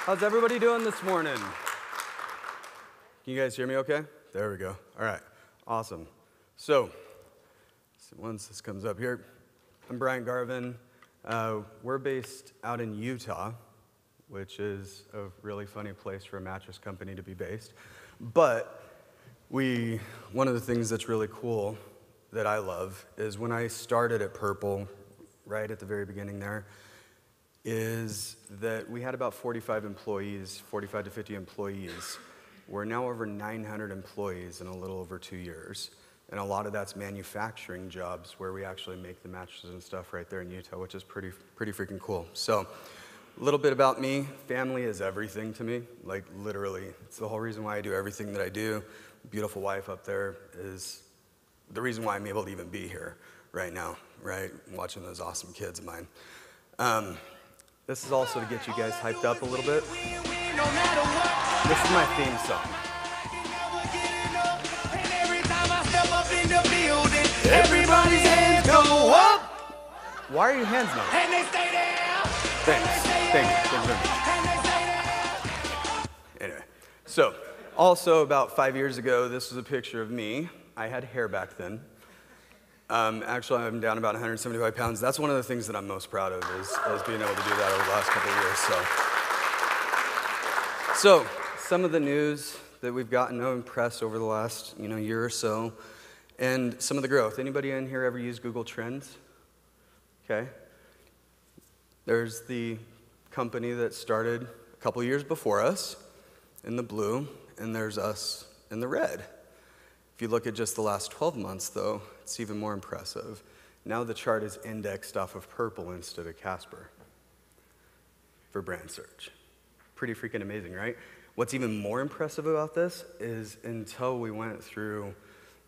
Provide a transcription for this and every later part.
How's everybody doing this morning? Can you guys hear me okay? There we go. All right, awesome. So once this comes up here, I'm Bryant Garvin. We're based out in Utah, which is a really funny place for a mattress company to be based. But one of the things that's really cool that I love is when I started at Purple, right at the very beginning there, is that we had about 45 employees, 45 to 50 employees. We're now over 900 employees in a little over 2 years. And a lot of that's manufacturing jobs where we actually make the mattresses and stuff right there in Utah, which is pretty freaking cool. So a little bit about me. Family is everything to me, like literally. It's the whole reason why I do everything that I do. Beautiful wife up there is the reason why I'm able to even be here right now, right? Watching those awesome kids of mine. This is also to get you guys hyped up a little bit. This is my theme song. Everybody's hands go up. Why are your hands not? And they stay there. Thank you. Anyway, so also about 5 years ago, this was a picture of me. I had hair back then. Actually, I'm down about 175 pounds. That's one of the things that I'm most proud of is being able to do that over the last couple of years. So some of the news that we've gotten in press over the last year or so, and some of the growth. Anybody in here ever use Google Trends? Okay. There's the company that started a couple years before us in the blue, and there's us in the red. If you look at just the last 12 months, though, it's even more impressive. Now the chart is indexed off of Purple instead of Casper for brand search. Pretty freaking amazing, right? What's even more impressive about this is until we went through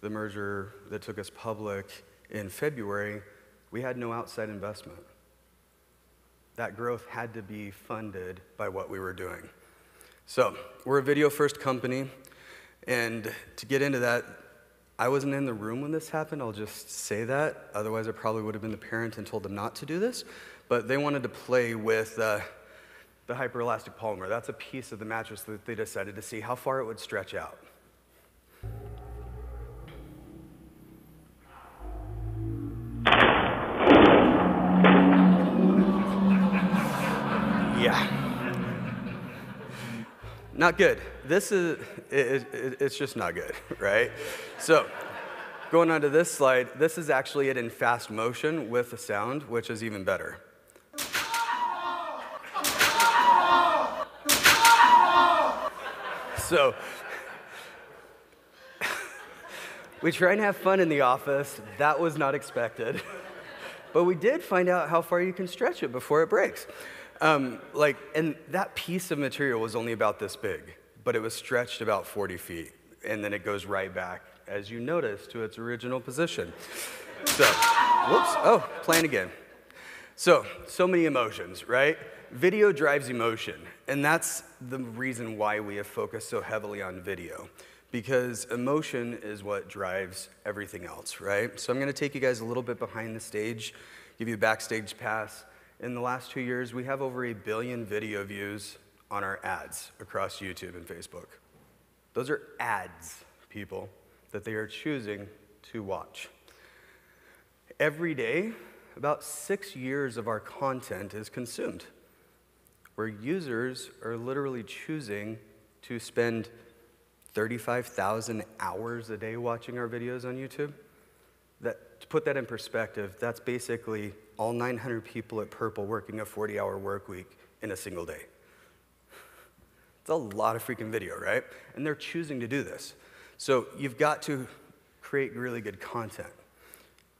the merger that took us public in February, we had no outside investment. That growth had to be funded by what we were doing. So we're a video-first company, and to get into that, I wasn't in the room when this happened, I'll just say that. Otherwise, I probably would have been the parent and told them not to do this. But they wanted to play with the hyperelastic polymer. That's a piece of the mattress that they decided to see how far it would stretch out. Yeah. Not good. It's just not good, right? So, going on to this slide, this is actually it in fast motion with the sound, which is even better. So, we try and have fun in the office. That was not expected. But we did find out how far you can stretch it before it breaks. And that piece of material was only about this big, but it was stretched about 40 feet, and then it goes right back, as you notice, to its original position. So, whoops, oh, playing again. So many emotions, right? Video drives emotion, and that's the reason why we have focused so heavily on video, because emotion is what drives everything else, right? So I'm gonna take you guys a little bit behind the stage, give you a backstage pass. In the last 2 years, we have over 1 billion video views on our ads across YouTube and Facebook. Those are ads, people, that they are choosing to watch. Every day, about 6 years of our content is consumed, where users are literally choosing to spend 35,000 hours a day watching our videos on YouTube. To put that in perspective, that's basically all 900 people at Purple working a 40-hour work week in a single day. It's a lot of freaking video, right? And they're choosing to do this. So you've got to create really good content.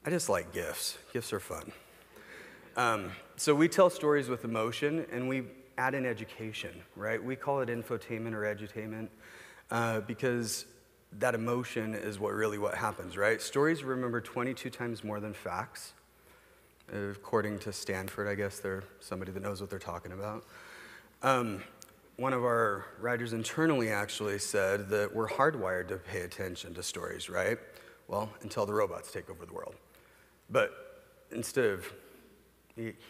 I just like GIFs. GIFs are fun. So we tell stories with emotion, and we add in education, right? We call it infotainment or edutainment because that emotion is what happens, right? Stories remember 22 times more than facts. According to Stanford, I guess they're somebody that knows what they're talking about. One of our writers internally actually said that we're hardwired to pay attention to stories, right? Well, until the robots take over the world. But instead of,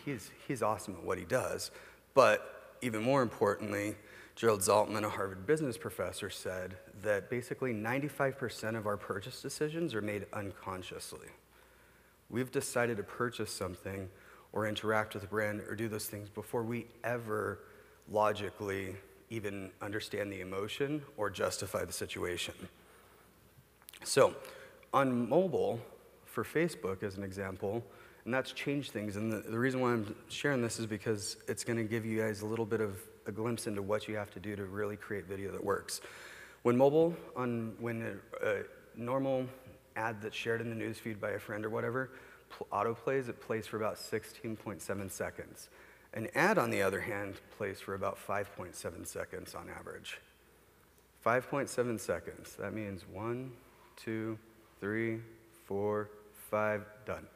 he's awesome at what he does, but even more importantly, Gerald Zaltman, a Harvard business professor, said that basically 95% of our purchase decisions are made unconsciously. We've decided to purchase something or interact with a brand or do those things before we ever logically even understand the emotion or justify the situation. So on mobile, for Facebook as an example, and that's changed things, and the reason why I'm sharing this is because it's going to give you guys a little bit of a glimpse into what you have to do to really create video that works. When when a normal ad that's shared in the newsfeed by a friend or whatever autoplays, it plays for about 16.7 seconds. An ad, on the other hand, plays for about 5.7 seconds on average. 5.7 seconds. That means 1, 2, 3, 4, 5, done.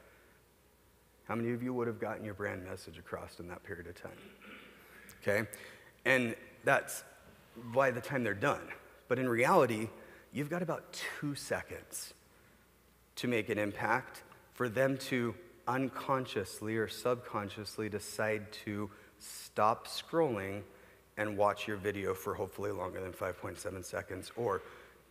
How many of you would have gotten your brand message across in that period of time? Okay? And that's by the time they're done. But in reality, you've got about 2 seconds to make an impact for them to unconsciously or subconsciously decide to stop scrolling and watch your video for hopefully longer than 5.7 seconds, or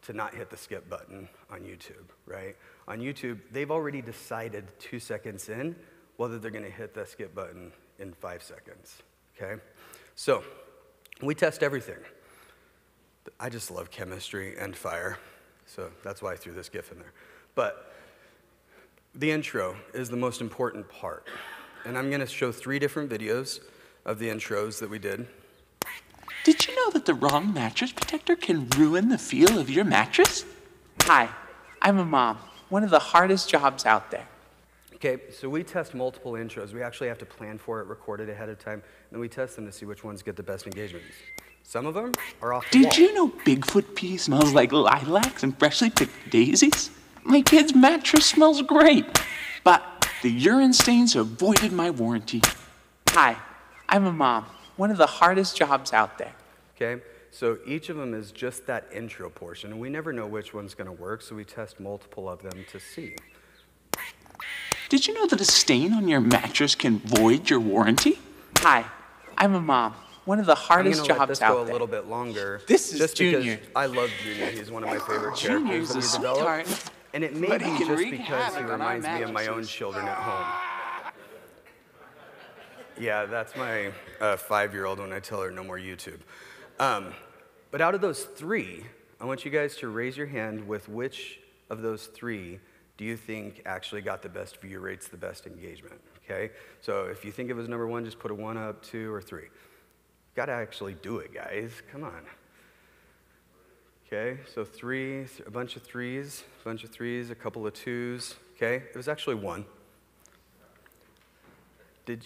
to not hit the skip button on YouTube, right? On YouTube, they've already decided 2 seconds in whether they're gonna hit the skip button in 5 seconds, okay? So, we test everything. I just love chemistry and fire, so that's why I threw this GIF in there. But the intro is the most important part. And I'm gonna show 3 different videos of the intros that we did. Did you know that the wrong mattress protector can ruin the feel of your mattress? Hi, I'm a mom. One of the hardest jobs out there. Okay, so we test multiple intros. We actually have to plan for it, record it ahead of time, and then we test them to see which ones get the best engagements. Some of them are off the wall. Did you know Bigfoot pee smells like lilacs and freshly picked daisies? My kid's mattress smells great, but the urine stains avoided my warranty. Hi, I'm a mom. One of the hardest jobs out there. Okay, so each of them is just that intro portion, and we never know which one's gonna work, so we test multiple of them to see. Did you know that a stain on your mattress can void your warranty? Hi, I'm a mom. One of the hardest jobs out there. I'm gonna let this go a little bit longer. This is just Junior. Because I love Junior. He's one of my favorite characters Junior's that a we sweetheart, developed. And it may but be he can just wreak because havoc he on our reminds me of my own mattresses. children at home. Yeah, that's my 5-year-old when I tell her no more YouTube. But out of those 3, I want you guys to raise your hand with which of those 3 do you think actually got the best view rates, the best engagement, okay? So if you think it was number 1, just put a 1 up, 2, or 3. Gotta actually do it, guys, come on. Okay, so 3, a bunch of 3s, a couple of 2s, okay? It was actually 1. Did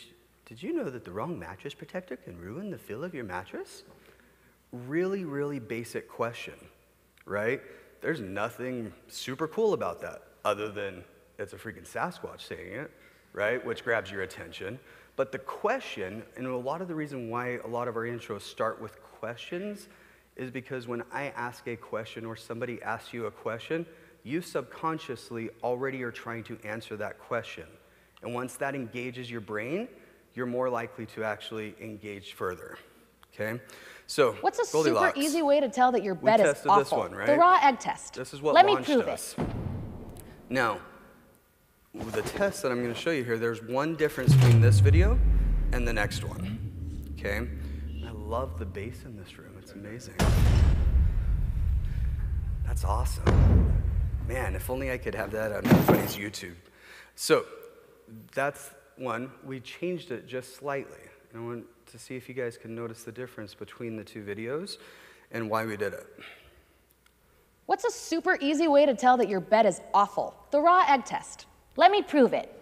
you know that the wrong mattress protector can ruin the feel of your mattress? Really, really basic question, right? There's nothing super cool about that other than it's a freaking Sasquatch saying it, right? Which grabs your attention. But the question, and a lot of the reason why a lot of our intros start with questions is because when I ask a question or somebody asks you a question, you subconsciously already are trying to answer that question. And once that engages your brain, you're more likely to actually engage further, okay? So, what's a Goldilocks. super easy way to tell that your bed is awful? We tested this one, right? The raw egg test. This is what Let me launched prove us. it. Now, with the test that I'm going to show you here, there's one difference between this video and the next one, okay? I love the bass in this room. It's amazing. That's awesome. Man, if only I could have that on everybody's YouTube. So that's one. We changed it just slightly. And I want to see if you guys can notice the difference between the 2 videos and why we did it. What's a super easy way to tell that your bed is awful? The raw egg test. Let me prove it.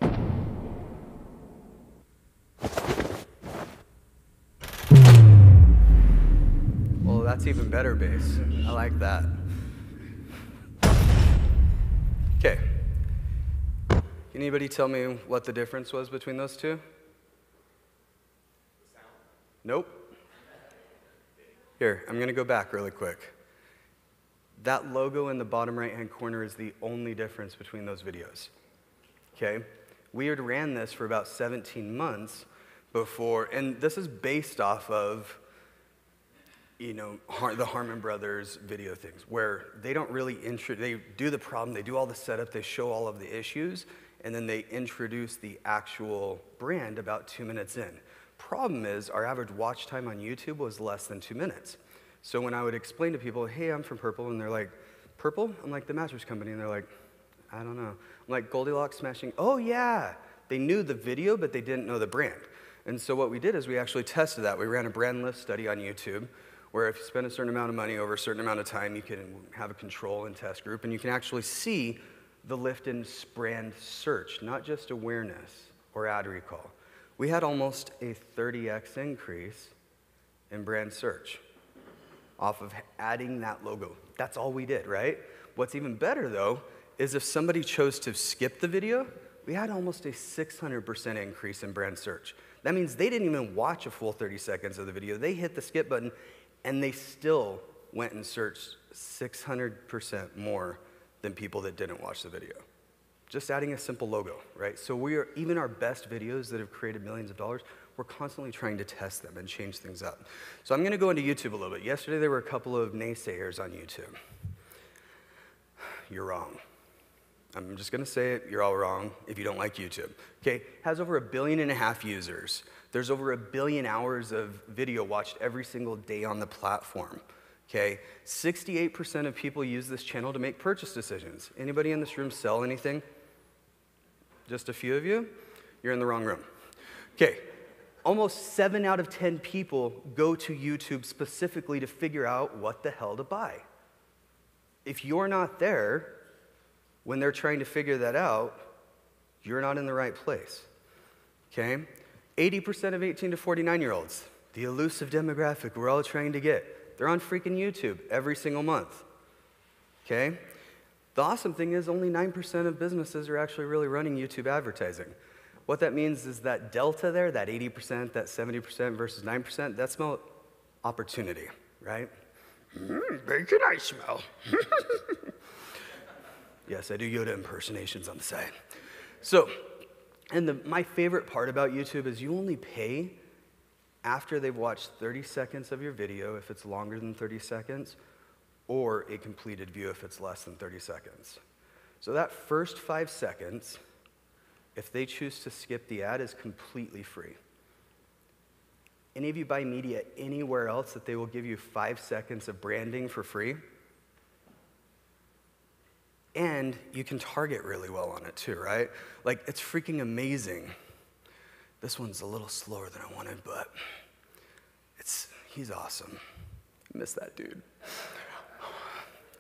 Well, that's even better bass. I like that. Okay. Can anybody tell me what the difference was between those 2? Nope. Here, I'm going to go back really quick. That logo in the bottom right-hand corner is the only difference between those videos. Okay? We had ran this for about 17 months before, and this is based off of, you know, the Harmon Brothers video things, where they don't really they do the problem, they do all the setup, they show all of the issues, and then they introduce the actual brand about 2 minutes in. Problem is, our average watch time on YouTube was less than 2 minutes. So when I would explain to people, hey, I'm from Purple, and they're like, Purple? I'm like, the mattress company, and they're like, I don't know. I'm like, Goldilocks smashing, oh yeah. They knew the video, but they didn't know the brand. And so what we did is we actually tested that. We ran a brand lift study on YouTube, where if you spend a certain amount of money over a certain amount of time, you can have a control and test group, and you can actually see the lift in brand search, not just awareness or ad recall. We had almost a 30x increase in brand search off of adding that logo. That's all we did, right? What's even better, though, is if somebody chose to skip the video, we had almost a 600% increase in brand search. That means they didn't even watch a full 30 seconds of the video. They hit the skip button, and they still went and searched 600% more than people that didn't watch the video. Just adding a simple logo, right? So even our best videos that have created millions of dollars, we're constantly trying to test them and change things up. So I'm gonna go into YouTube a little bit. Yesterday, there were a couple of naysayers on YouTube. You're wrong. I'm just gonna say it, you're all wrong if you don't like YouTube. Okay, has over 1.5 billion users. There's over 1 billion hours of video watched every single day on the platform. Okay, 68% of people use this channel to make purchase decisions. Anybody in this room sell anything? Just a few of you? You're in the wrong room. Okay, almost 7 out of 10 people go to YouTube specifically to figure out what the hell to buy. If you're not there, when they're trying to figure that out, you're not in the right place, okay? 80% of 18 to 49-year-olds, the elusive demographic we're all trying to get, they're on freaking YouTube every single month, okay? The awesome thing is only 9% of businesses are actually really running YouTube advertising. What that means is that delta there, that 80%, that 70% versus 9%, that's smell opportunity, right? Bacon I smell. Yes, I do Yoda impersonations on the side. So, and my favorite part about YouTube is you only pay after they've watched 30 seconds of your video if it's longer than 30 seconds, or a completed view if it's less than 30 seconds. So that first 5 seconds, if they choose to skip the ad, is completely free. Any of you buy media anywhere else that they will give you 5 seconds of branding for free? And you can target really well on it too, right? Like, it's freaking amazing. This one's a little slower than I wanted, but he's awesome. I miss that dude.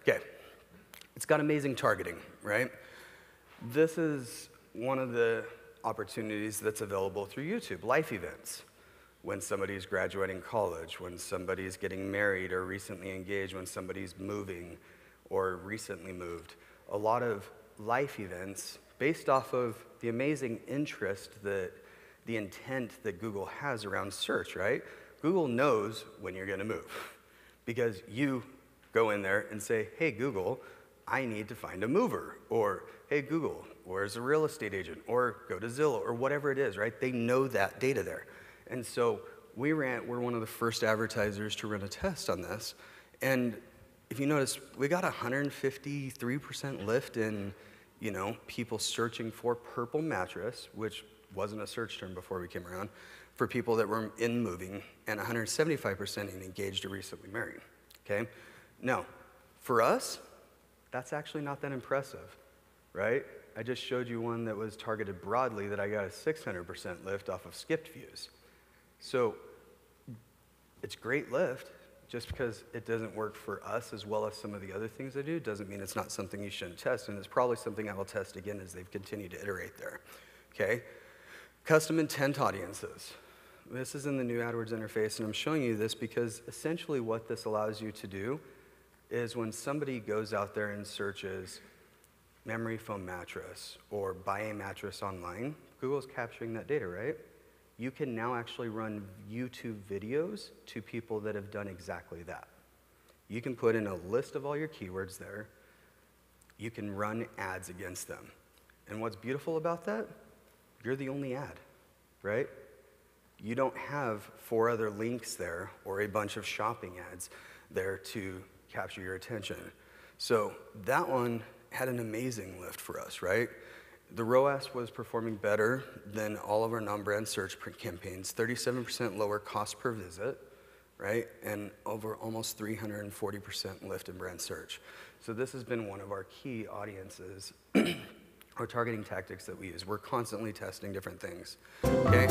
Okay, it's got amazing targeting, right? This is one of the opportunities that's available through YouTube, life events. When somebody's graduating college, when somebody's getting married or recently engaged, when somebody's moving or recently moved. A lot of life events based off of the amazing interest, the intent that Google has around search, right? Google knows when you're gonna move because you go in there and say, hey, Google, I need to find a mover, or hey, Google, where's a real estate agent, or go to Zillow, or whatever it is, right? They know that data there. And so we're one of the first advertisers to run a test on this. And if you notice, we got 153% lift in, people searching for Purple mattress, which wasn't a search term before we came around, for people that were in moving, and 175% in engaged or recently married, okay? Now, for us, that's actually not that impressive, right? I just showed you one that was targeted broadly that I got a 600% lift off of skipped views. So it's great lift. Just because it doesn't work for us as well as some of the other things I do doesn't mean it's not something you shouldn't test, and it's probably something I will test again as they've continued to iterate there, okay? Custom intent audiences. This is in the new AdWords interface, and I'm showing you this because essentially what this allows you to do is when somebody goes out there and searches memory foam mattress or buy a mattress online, Google's capturing that data, right? You can now actually run YouTube videos to people that have done exactly that. You can put in a list of all your keywords there. You can run ads against them. And what's beautiful about that? You're the only ad, right? You don't have 4 other links there or a bunch of shopping ads there to capture your attention. So that one had an amazing lift for us, right? The ROAS was performing better than all of our non-brand search campaigns, 37% lower cost per visit, right? And over almost 340% lift in brand search. So this has been one of our key audiences or targeting tactics that we use. We're constantly testing different things, okay?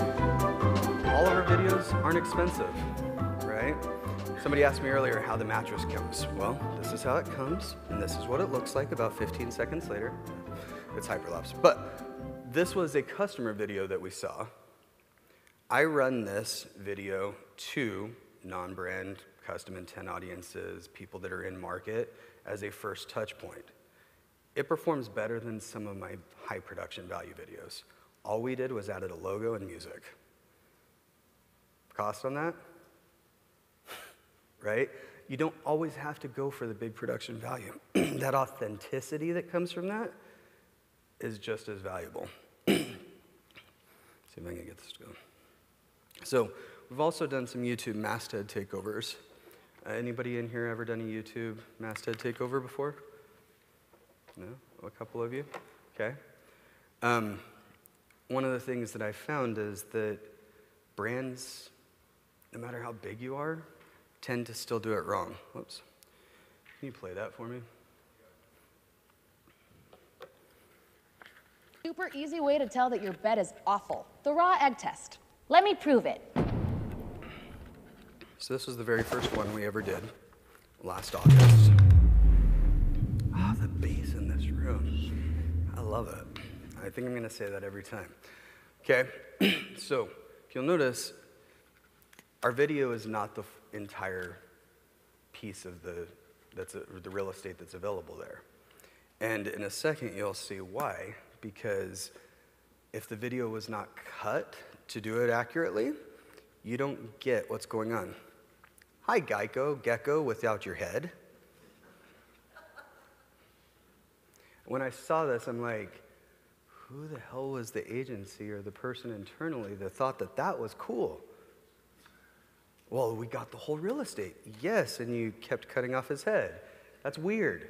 All of our videos aren't expensive, right? Somebody asked me earlier how the mattress comes. Well, this is how it comes, and this is what it looks like about 15 seconds later. It's hyperlapse. But this was a customer video that we saw. I run this video to non-brand, custom intent audiences, people that are in market as a first touch point. It performs better than some of my high production value videos. All we did was added a logo and music. Cost on that? Right? You don't always have to go for the big production value. That authenticity that comes from that is just as valuable. See if I can get this to go. So we've also done some YouTube masthead takeovers. Anybody in here ever done a YouTube masthead takeover before? No? A couple of you? Okay. One of the things that I found is that brands, no matter how big you are, tend to still do it wrong. Whoops. Can you play that for me? Super easy way to tell that your bed is awful. The raw egg test. Let me prove it. So this was the very first one we ever did, last August. Ah, the bass in this room. I love it. I think I'm gonna say that every time. Okay, so if you'll notice, our video is not the entire piece of the real estate that's available there. And in a second, you'll see why, because if the video was not cut to do it accurately, you don't get what's going on. Hi, gecko without your head. When I saw this, I'm like, who the hell was the agency or the person internally that thought that that was cool? Well, we got the whole real estate. Yes, and you kept cutting off his head. That's weird,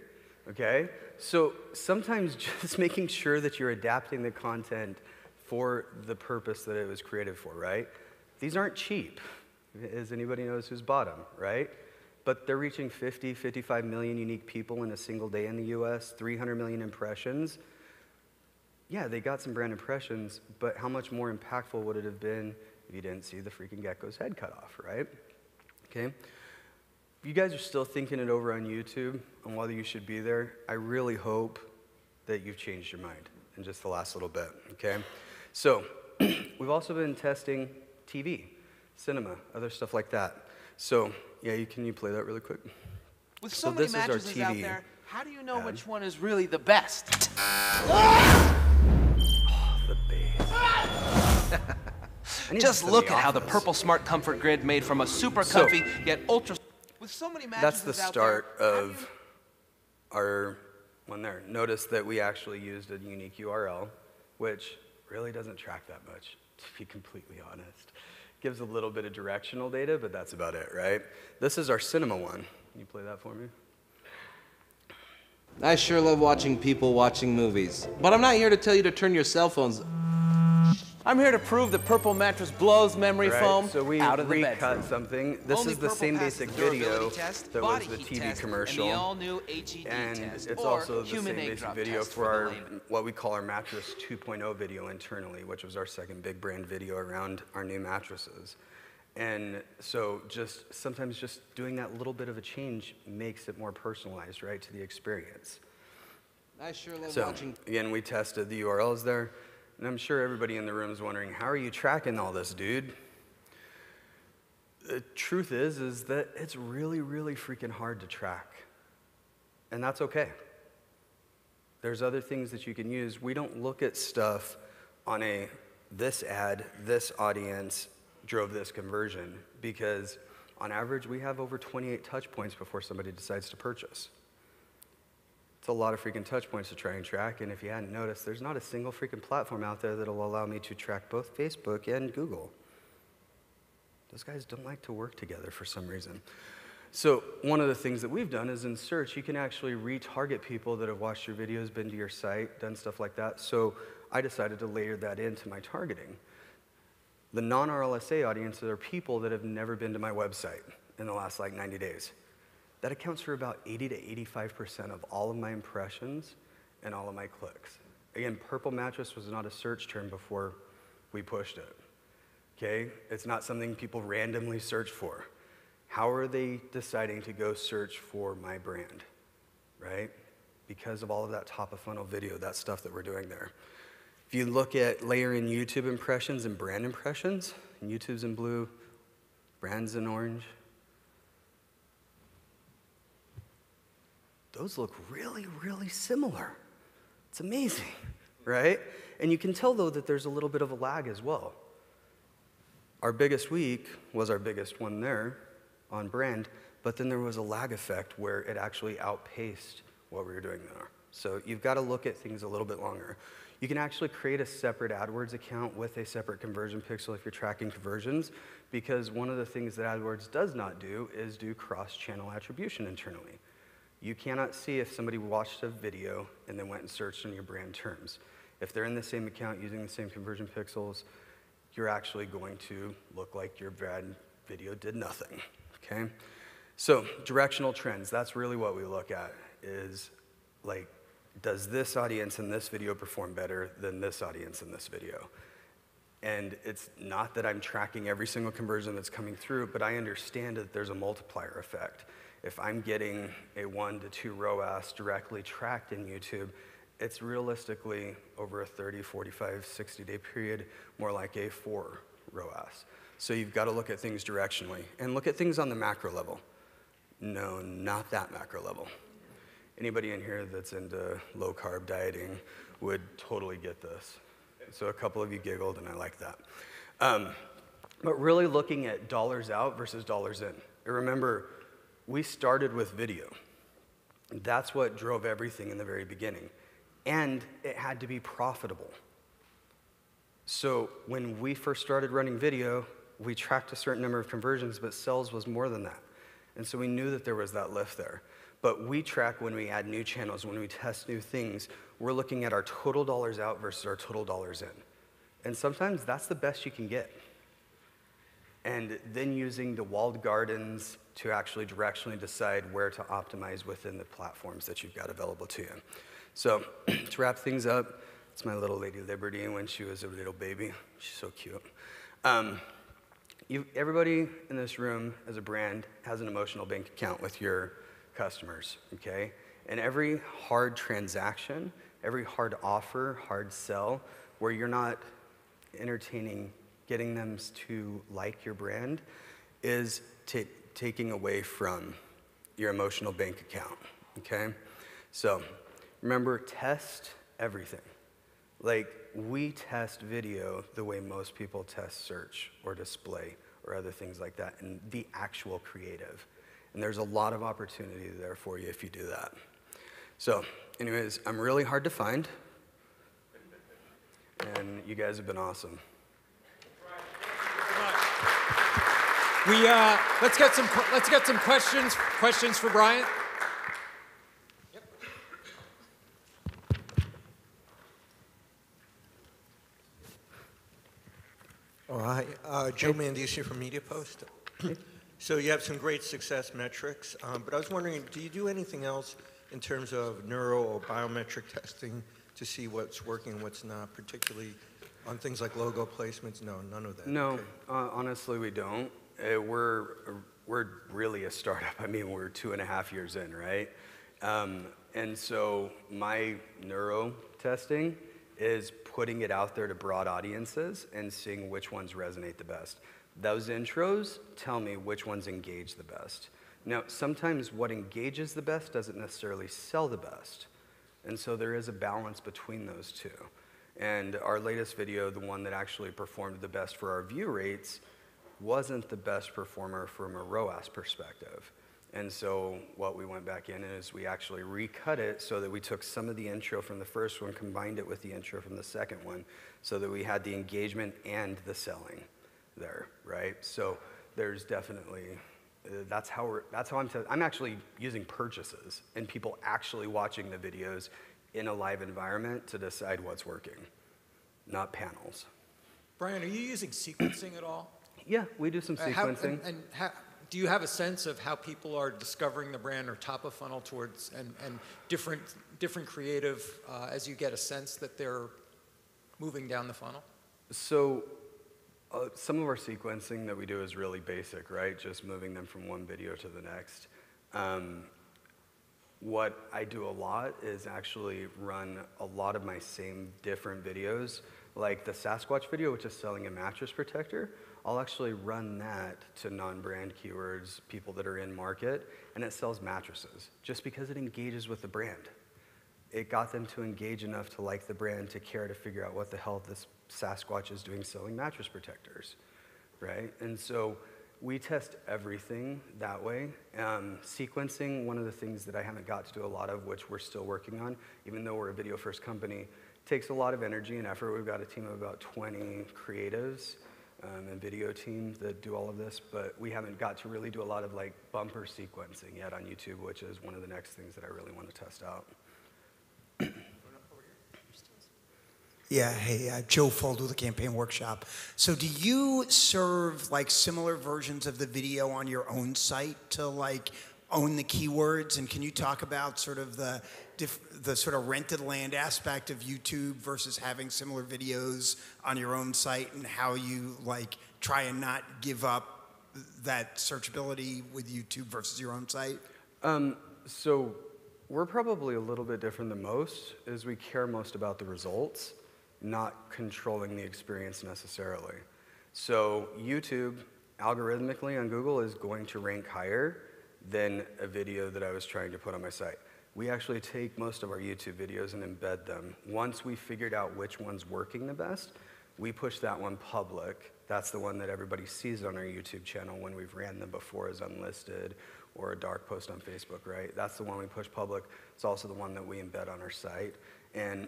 okay? So sometimes just making sure that you're adapting the content for the purpose that it was created for, right? These aren't cheap. As anybody knows who's bought them, right? But they're reaching 50, 55 million unique people in a single day in the US, 300 million impressions. Yeah, they got some brand impressions, but how much more impactful would it have been if you didn't see the freaking gecko's head cut off, right? Okay? If you guys are still thinking it over on YouTube on whether you should be there, I really hope that you've changed your mind in just the last little bit, okay? So, we've also been testing TV, cinema, other stuff like that. So, yeah, can you play that really quick? With so many mattresses out there, how do you know which one is really the best? Oh, the bass. Just look at how the purple smart comfort grid made from a super comfy yet ultra. With so many mattresses that's the start of our one there. Notice that we actually used a unique URL, which really doesn't track that much, to be completely honest. Gives a little bit of directional data, but that's about it, right? This is our cinema one. Can you play that for me? I sure love watching people watching movies. But I'm not here to tell you to turn your cell phones. I'm here to prove that Purple Mattress blows memory foam so we out of the recut bedroom. something. This is the same basic video that was the TV commercial. And it's also the same basic video for our, what we call our Mattress 2.0 video internally, which was our second big brand video around our new mattresses. And so sometimes just doing that little bit of a change makes it more personalized, right, to the experience. I sure love watching. Again, we tested the URLs there. And I'm sure everybody in the room is wondering, how are you tracking all this, dude? The truth is that it's really, really freaking hard to track. And that's okay. There's other things that you can use. We don't look at stuff on this ad, this audience drove this conversion, because on average, we have over 28 touch points before somebody decides to purchase. It's a lot of freaking touch points to try and track, and if you hadn't noticed, there's not a single freaking platform out there that'll allow me to track both Facebook and Google. Those guys don't like to work together for some reason. So one of the things that we've done is in search, you can actually retarget people that have watched your videos, been to your site, done stuff like that. So I decided to layer that into my targeting. The non-RLSA audience are people that have never been to my website in the last like 90 days. That accounts for about 80 to 85% of all of my impressions and all of my clicks. Again, purple mattress was not a search term before we pushed it. Okay? It's not something people randomly search for. How are they deciding to go search for my brand, right? Because of all of that top of funnel video, that stuff that we're doing there. If you look at layering YouTube impressions and brand impressions, and YouTube's in blue, brand's in orange, those look really, really similar. It's amazing, right? And you can tell, though, that there's a little bit of a lag as well. Our biggest week was our biggest one there on brand, but then there was a lag effect where it actually outpaced what we were doing there. So you've got to look at things a little bit longer. You can actually create a separate AdWords account with a separate conversion pixel if you're tracking conversions, because one of the things that AdWords does not do is do cross-channel attribution internally. You cannot see if somebody watched a video and then went and searched on your brand terms. If they're in the same account using the same conversion pixels, you're actually going to look like your brand video did nothing, okay? So directional trends, that's really what we look at, is like, does this audience in this video perform better than this audience in this video? And it's not that I'm tracking every single conversion that's coming through, but I understand that there's a multiplier effect. If I'm getting a 1 to 2 ROAS directly tracked in YouTube, it's realistically over a 30, 45, 60-day period, more like a 4 ROAS. So you've got to look at things directionally and look at things on the macro level. No, not that macro level. Anybody in here that's into low-carb dieting would totally get this. So a couple of you giggled, and I like that. But really looking at dollars out versus dollars in. And remember, we started with video. That's what drove everything in the very beginning. And it had to be profitable. So when we first started running video, we tracked a certain number of conversions, but sales was more than that. And so we knew that there was that lift there. But we track when we add new channels, when we test new things, we're looking at our total dollars out versus our total dollars in. And sometimes that's the best you can get. And then using the walled gardens to actually directionally decide where to optimize within the platforms that you've got available to you. So to wrap things up, it's my little Lady Liberty when she was a little baby. She's so cute. Everybody in this room as a brand has an emotional bank account with your customers, okay? And every hard transaction, every hard offer, hard sell, where you're not entertaining getting them to like your brand, is taking away from your emotional bank account, okay? So remember, test everything. Like, we test video the way most people test search or display or other things like that, and the actual creative. And there's a lot of opportunity there for you if you do that. So anyways, I'm really hard to find, and you guys have been awesome. Let's get some questions for Bryant. Yep. Oh, hi, Joe Manducci from Media Post. So you have some great success metrics, but I was wondering, do you do anything else in terms of neuro or biometric testing to see what's working and what's not, particularly on things like logo placements? No, none of that. No, okay. honestly, we don't. We're really a startup. I mean, we're 2.5 years in, right? And so my neuro testing is putting it out there to broad audiences and seeing which ones resonate the best. Those intros tell me which ones engage the best. Now, sometimes what engages the best doesn't necessarily sell the best. And so there is a balance between those two. And our latest video, the one that actually performed the best for our view rates, wasn't the best performer from a ROAS perspective. And so what we went back in is we actually recut it so that we took some of the intro from the first one, combined it with the intro from the second one, so that we had the engagement and the selling there, right? So there's definitely, that's how I'm actually using purchases and people actually watching the videos in a live environment to decide what's working, not panels. Brian, are you using sequencing at all? Yeah, we do some sequencing. Do you have a sense of how people are discovering the brand or top of funnel towards and different creative as you get a sense that they're moving down the funnel? So some of our sequencing that we do is really basic, right? Just moving them from one video to the next. What I do a lot is actually run a lot of my same different videos, like the Sasquatch video, which is selling a mattress protector. I'll actually run that to non-brand keywords, people that are in market, and it sells mattresses, just because it engages with the brand. It got them to engage enough to like the brand, to care, to figure out what the hell this Sasquatch is doing selling mattress protectors, right? And so we test everything that way. Sequencing, one of the things that I haven't got to do a lot of, which we're still working on, even though we're a video-first company, takes a lot of energy and effort. We've got a team of about 20 creatives and video team that do all of this, but we haven't got to really do a lot of like bumper sequencing yet on YouTube, which is one of the next things that I really want to test out. Yeah, hey, Joe Fold with the Campaign Workshop. So do you serve like similar versions of the video on your own site to like own the keywords? And can you talk about sort of the sort of rented land aspect of YouTube versus having similar videos on your own site, and how you like try and not give up that searchability with YouTube versus your own site? So we're probably a little bit different than most, is we care most about the results, not controlling the experience necessarily. So YouTube, algorithmically on Google, is going to rank higher than a video that I was trying to put on my site. We actually take most of our YouTube videos and embed them. Once we figured out which one's working the best, we push that one public. That's the one that everybody sees on our YouTube channel when we've ran them before as unlisted or a dark post on Facebook, right? That's the one we push public. It's also the one that we embed on our site. And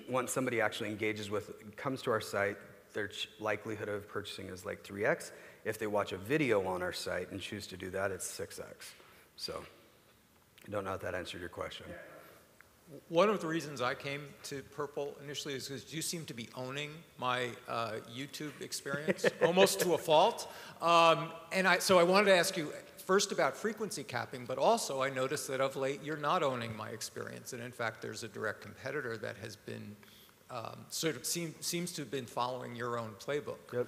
once somebody actually comes to our site, their likelihood of purchasing is like 3x. If they watch a video on our site and choose to do that, it's 6x. So I don't know if that answered your question. One of the reasons I came to Purple initially is because you seem to be owning my YouTube experience, almost to a fault. So I wanted to ask you first about frequency capping, but also I noticed that of late you're not owning my experience. And in fact, there's a direct competitor that has been sort of seems to have been following your own playbook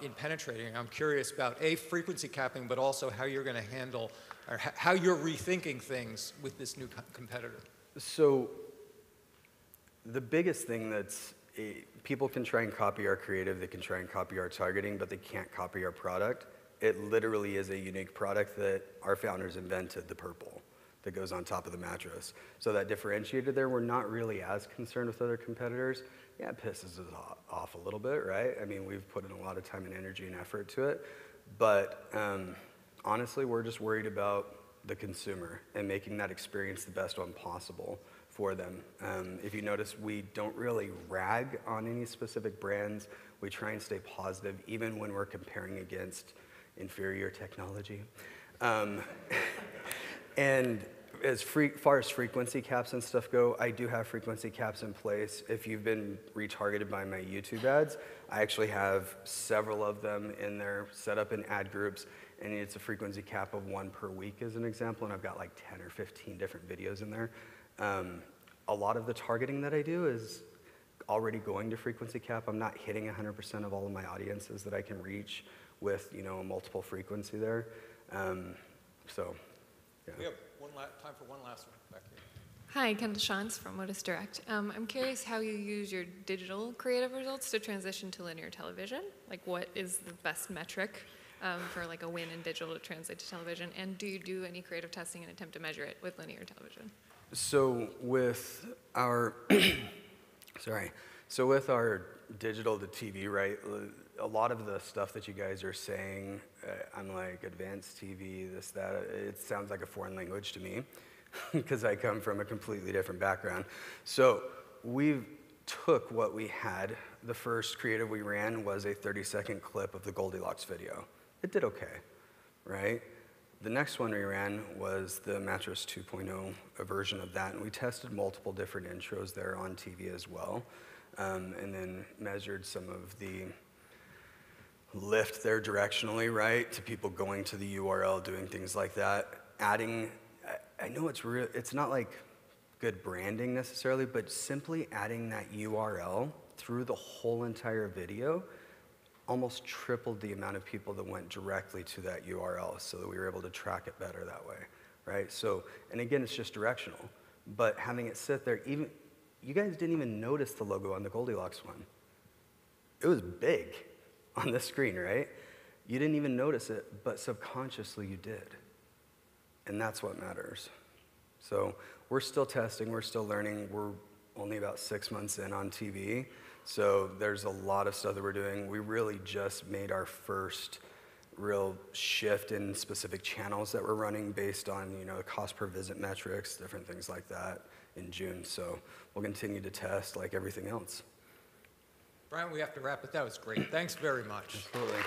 in penetrating. I'm curious about frequency capping, but also how you're going to handle, or how you're rethinking things with this new competitor. So the biggest thing that's, people can try and copy our creative, they can try and copy our targeting, but they can't copy our product. It literally is a unique product that our founders invented, the purple, that goes on top of the mattress. So that differentiator there, we're not really as concerned with other competitors. Yeah, it pisses us off a little bit, right? I mean, we've put in a lot of time and energy and effort to it, but honestly, we're just worried about the consumer and making that experience the best one possible for them. If you notice, we don't really rag on any specific brands. We try and stay positive, even when we're comparing against inferior technology. And as far as frequency caps and stuff go, I do have frequency caps in place. If you've been retargeted by my YouTube ads, I actually have several of them in there set up in ad groups, and it's a frequency cap of 1 per week as an example, and I've got like 10 or 15 different videos in there. A lot of the targeting that I do is already going to frequency cap. I'm not hitting 100% of all of my audiences that I can reach with, you know, a multiple frequency there. So, yeah. We have time for one last one back here. Hi, Kendall Shantz from Modus Direct. I'm curious how you use your digital creative results to transition to linear television. Like, what is the best metric for like a win in digital to translate to television? And do you do any creative testing and attempt to measure it with linear television? So with our, with our digital to TV, right, a lot of the stuff that you guys are saying, I'm like advanced TV, this, that, it sounds like a foreign language to me because I come from a completely different background. So we took what we had. The first creative we ran was a 30-second clip of the Goldilocks video. it did okay, right? The next one we ran was the Mattress 2.0, a version of that, and we tested multiple different intros there on TV as well, and then measured some of the lift there directionally, right, to people going to the URL, doing things like that. Adding, I know it's not like good branding necessarily, but simply adding that URL through the whole entire video almost tripled the amount of people that went directly to that URL, so that we were able to track it better that way, right? So, and again, it's just directional, but having it sit there, even, you guys didn't even notice the logo on the Goldilocks one. It was big on the screen, right? You didn't even notice it, but subconsciously you did. And that's what matters. So we're still testing, we're still learning. We're only about 6 months in on TV. So there's a lot of stuff that we're doing. We really just made our first real shift in specific channels that we're running based on, you know, cost per visit metrics, different things like that in June. So we'll continue to test like everything else. Bryant, we have to wrap it. That was great. Thanks very much. Absolutely.